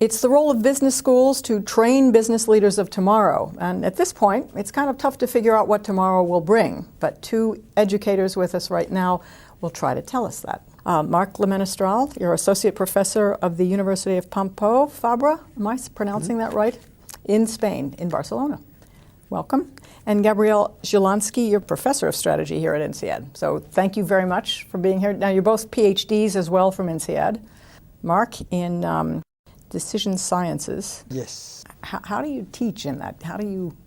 It's the role of business schools to train business leaders of tomorrow. And at this point, it's kind of tough to figure out what tomorrow will bring. But two educators with us right now will try to tell us that. Marc Menestrel, you're Associate Professor of the University of Pompeu Fabra, am I pronouncing that right? In Spain, in Barcelona. Welcome. And Gabriel Szulanski, you're Professor of Strategy here at INSEAD. So thank you very much for being here. Now you're both PhDs as well from INSEAD. Marc, in decision sciences. Yes. How do you teach in that?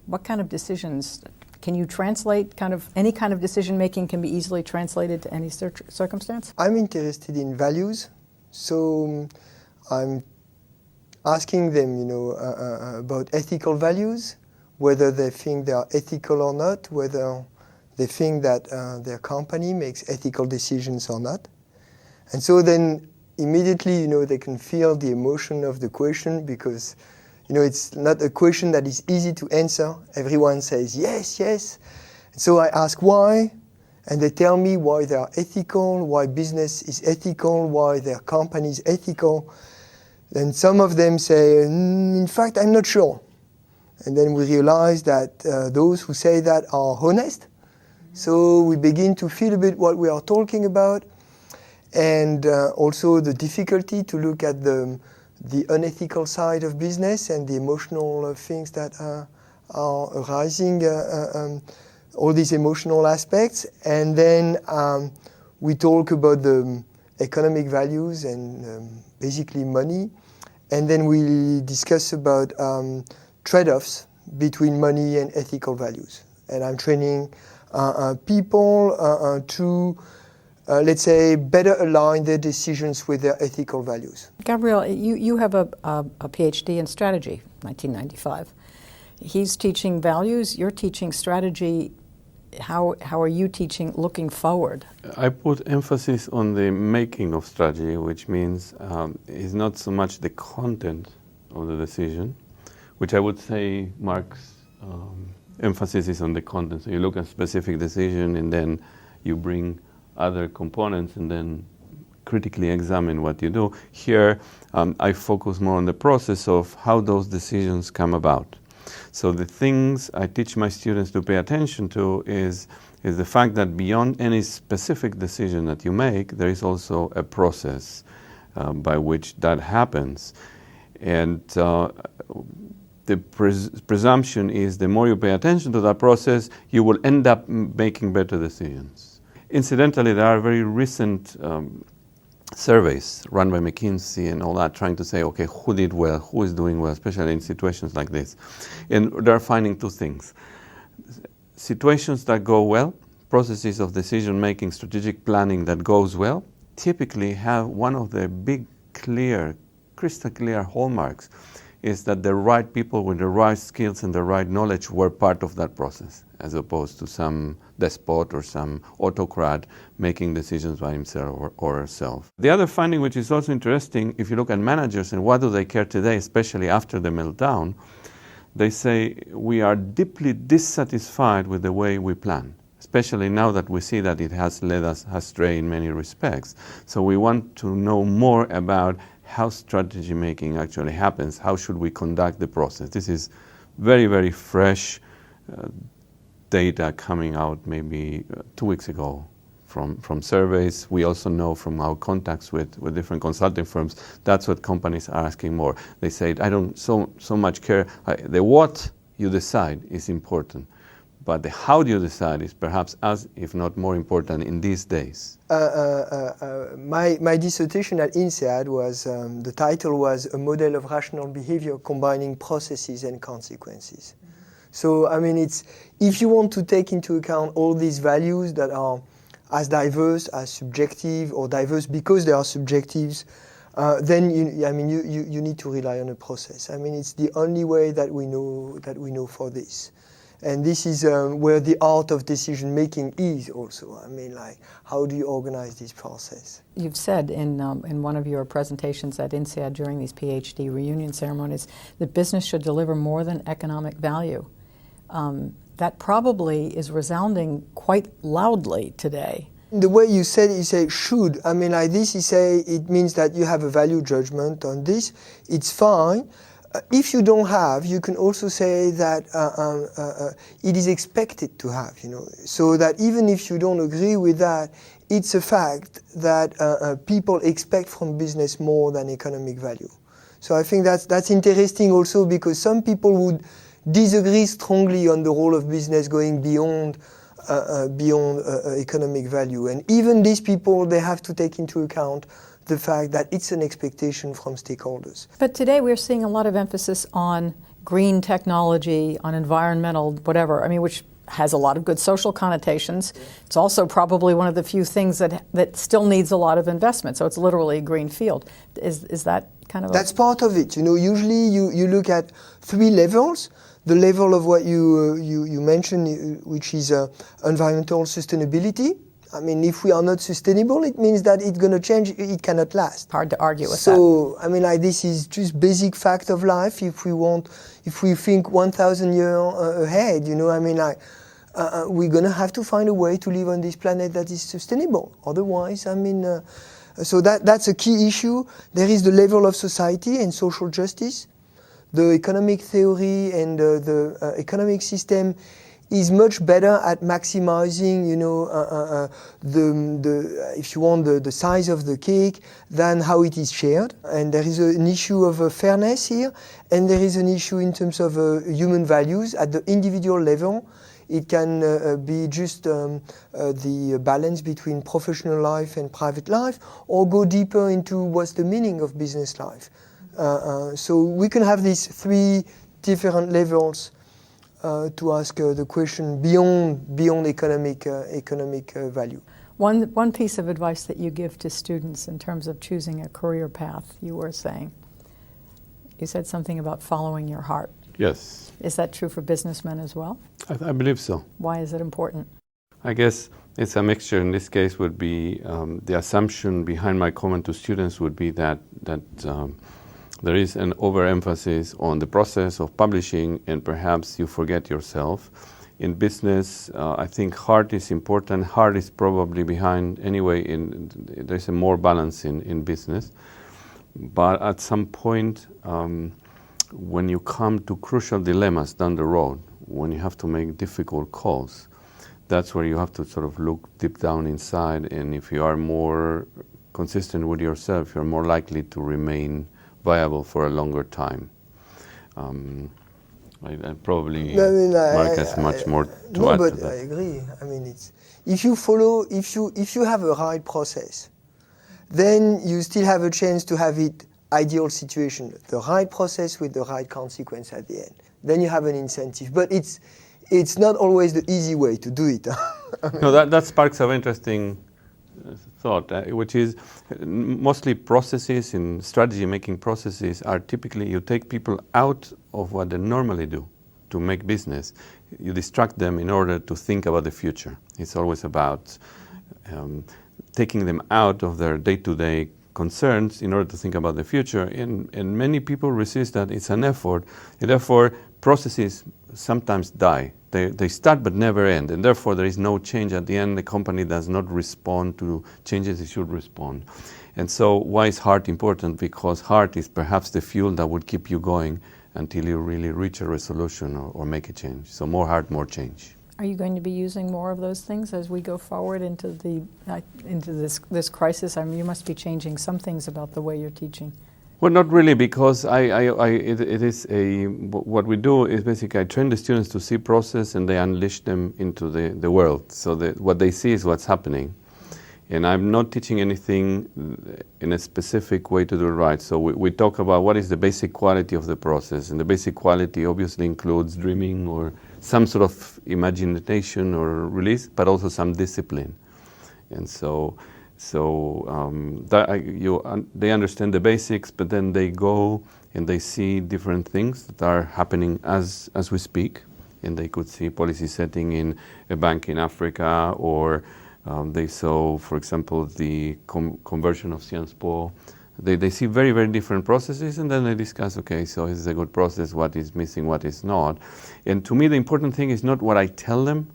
What kind of decisions, can you translate any kind of decision making can be easily translated to any circumstance? I'm interested in values, so I'm asking them, about ethical values, whether they think they are ethical or not, whether they think that their company makes ethical decisions or not. And so then immediately, they can feel the emotion of the question because, it's not a question that is easy to answer. Everyone says, yes, yes. And so I ask why, and they tell me why they are ethical, why business is ethical, why their company is ethical. Then some of them say, in fact, I'm not sure. And then we realize that those who say that are honest. So we begin to feel a bit what we are talking about. And also the difficulty to look at the unethical side of business and the emotional things that are arising, all these emotional aspects. And then we talk about the economic values and basically money. And then we discuss about trade-offs between money and ethical values. And I'm training people to let's say, better align their decisions with their ethical values. Gabriel, you have a PhD in strategy, 1995. He's teaching values, you're teaching strategy. How are you teaching looking forward? I put emphasis on the making of strategy, which means is not so much the content of the decision, which I would say Marc's emphasis is on the content. So you look at a specific decision and then you bring other components and then critically examine what you do. Here, I focus more on the process of how those decisions come about. So the things I teach my students to pay attention to is the fact that beyond any specific decision that you make, there is also a process by which that happens. And the presumption is the more you pay attention to that process, you will end up making better decisions. Incidentally, there are very recent surveys run by McKinsey and all that, trying to say, okay, who did well, who is doing well, especially in situations like this. And they're finding two things. Situations that go well, processes of decision-making, strategic planning that goes well, typically have one of the big, crystal clear hallmarks is that the right people with the right skills and the right knowledge were part of that process, as opposed to some despot or some autocrat making decisions by himself or herself. The other finding, which is also interesting, if you look at managers and what do they care today, especially after the meltdown, they say we are deeply dissatisfied with the way we plan, especially now that we see that it has led us astray in many respects. So we want to know more about how strategy making actually happens, how should we conduct the process. This is very, very fresh data coming out maybe 2 weeks ago from surveys. We also know from our contacts with different consulting firms, that's what companies are asking more. They say, I don't so much care, the what you decide is important, but the how do you decide is perhaps as, if not more important in these days. My dissertation at INSEAD was, the title was A Model of Rational Behavior Combining Processes and Consequences. So, I mean, if you want to take into account all these values that are as diverse as subjective or diverse because they are subjectives, then you need to rely on a process. I mean, it's the only way that we know for this. And this is where the art of decision making is also. I mean, like, how do you organize this process? You've said in one of your presentations at INSEAD during these PhD reunion ceremonies that business should deliver more than economic value. That probably is resounding quite loudly today. the way you said it, you say should. I mean, like this, you say it means that you have a value judgment on this. It's fine. If you don't have, you can also say that it is expected to have, so that even if you don't agree with that, it's a fact that people expect from business more than economic value. So I think that's interesting also, because some people would disagree strongly on the role of business going beyond economic value. And even these people, they have to take into account the fact that it's an expectation from stakeholders. But today we're seeing a lot of emphasis on green technology, on environmental whatever, I mean, which has a lot of good social connotations. It's also probably one of the few things that still needs a lot of investment, so it's literally a green field. Is that kind of That's part of it. Usually you look at 3 levels. The level of what you mentioned, which is environmental sustainability. I mean, if we are not sustainable, it means that it's going to change, it cannot last. Hard to argue with that. So, I mean, like this is just basic fact of life. If we think 1,000 years ahead, I mean, like, we're going to have to find a way to live on this planet that is sustainable. Otherwise, I mean, so that's a key issue. There is the level of society and social justice. The economic theory and the economic system is much better at maximizing, if you want, the size of the cake than how it is shared. And there is an issue of fairness here, and there is an issue in terms of human values at the individual level. It can be just the balance between professional life and private life, or go deeper into what's the meaning of business life. So we can have these 3 different levels to ask the question beyond economic value. One piece of advice that you give to students in terms of choosing a career path, you were saying, you said something about following your heart. Yes. Is that true for businessmen as well? I believe so. Why is it important? I guess it's a mixture. In this case would be the assumption behind my comment to students would be that there is an overemphasis on the process of publishing, and perhaps you forget yourself. In business, I think heart is important. Heart is probably behind anyway. There's a more balance in business. But at some point, when you come to crucial dilemmas down the road, when you have to make difficult calls, that's where you have to sort of look deep down inside. And if you are more consistent with yourself, you're more likely to remain viable for a longer time. I probably Marc has much more to add to that. No, but I agree. I mean, if you have a right process, then you still have a chance to have it ideal situation, the right process with the right consequence at the end. Then you have an incentive, but it's not always the easy way to do it. No, that sparks an interesting thought, which is mostly processes in strategy making processes are typically you take people out of what they normally do to make business. You distract them in order to think about the future. It's always about taking them out of their day-to-day concerns in order to think about the future. And many people resist that. It's an effort. And therefore, processes sometimes die. They start but never end. And therefore, there is no change at the end. The company does not respond to changes it should respond. And so why is heart important? Because heart is perhaps the fuel that would keep you going until you really reach a resolution or make a change. So more heart, more change. Are you going to be using more of those things as we go forward into this crisis? I mean, you must be changing some things about the way you're teaching. Well, not really, because it is what we do is basically I train the students to see process and they unleash them into the world. So that what they see is what's happening. And I'm not teaching anything in a specific way to do it right. So we talk about what is the basic quality of the process. And the basic quality obviously includes dreaming or some sort of imagination or release, but also some discipline. And they understand the basics, but then they go and they see different things that are happening as we speak. And they could see policy setting in a bank in Africa, or they saw, for example, the conversion of Sciences Po. They see very, very different processes, and then they discuss, okay, so this is a good process, what is missing, what is not. And to me, the important thing is not what I tell them,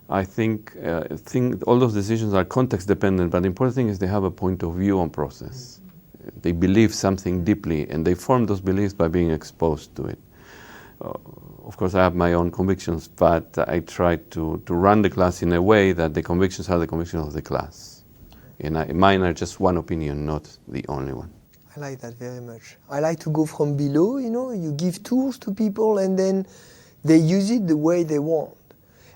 I think all those decisions are context dependent, but the important thing is they have a point of view on process. They believe something deeply, and they form those beliefs by being exposed to it. Of course, I have my own convictions, but I try to run the class in a way that the convictions are the convictions of the class. And mine are just one opinion, not the only one. I like that very much. I like to go from below, you know, you give tools to people and then they use it the way they want.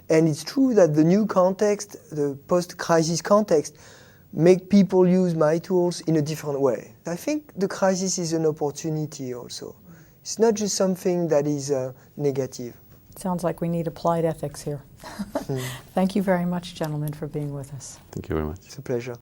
And it's true that the new context, the post-crisis context, make people use my tools in a different way. I think the crisis is an opportunity also. It's not just something that is negative. Sounds like we need applied ethics here. Thank you very much, gentlemen, for being with us. Thank you very much. It's a pleasure.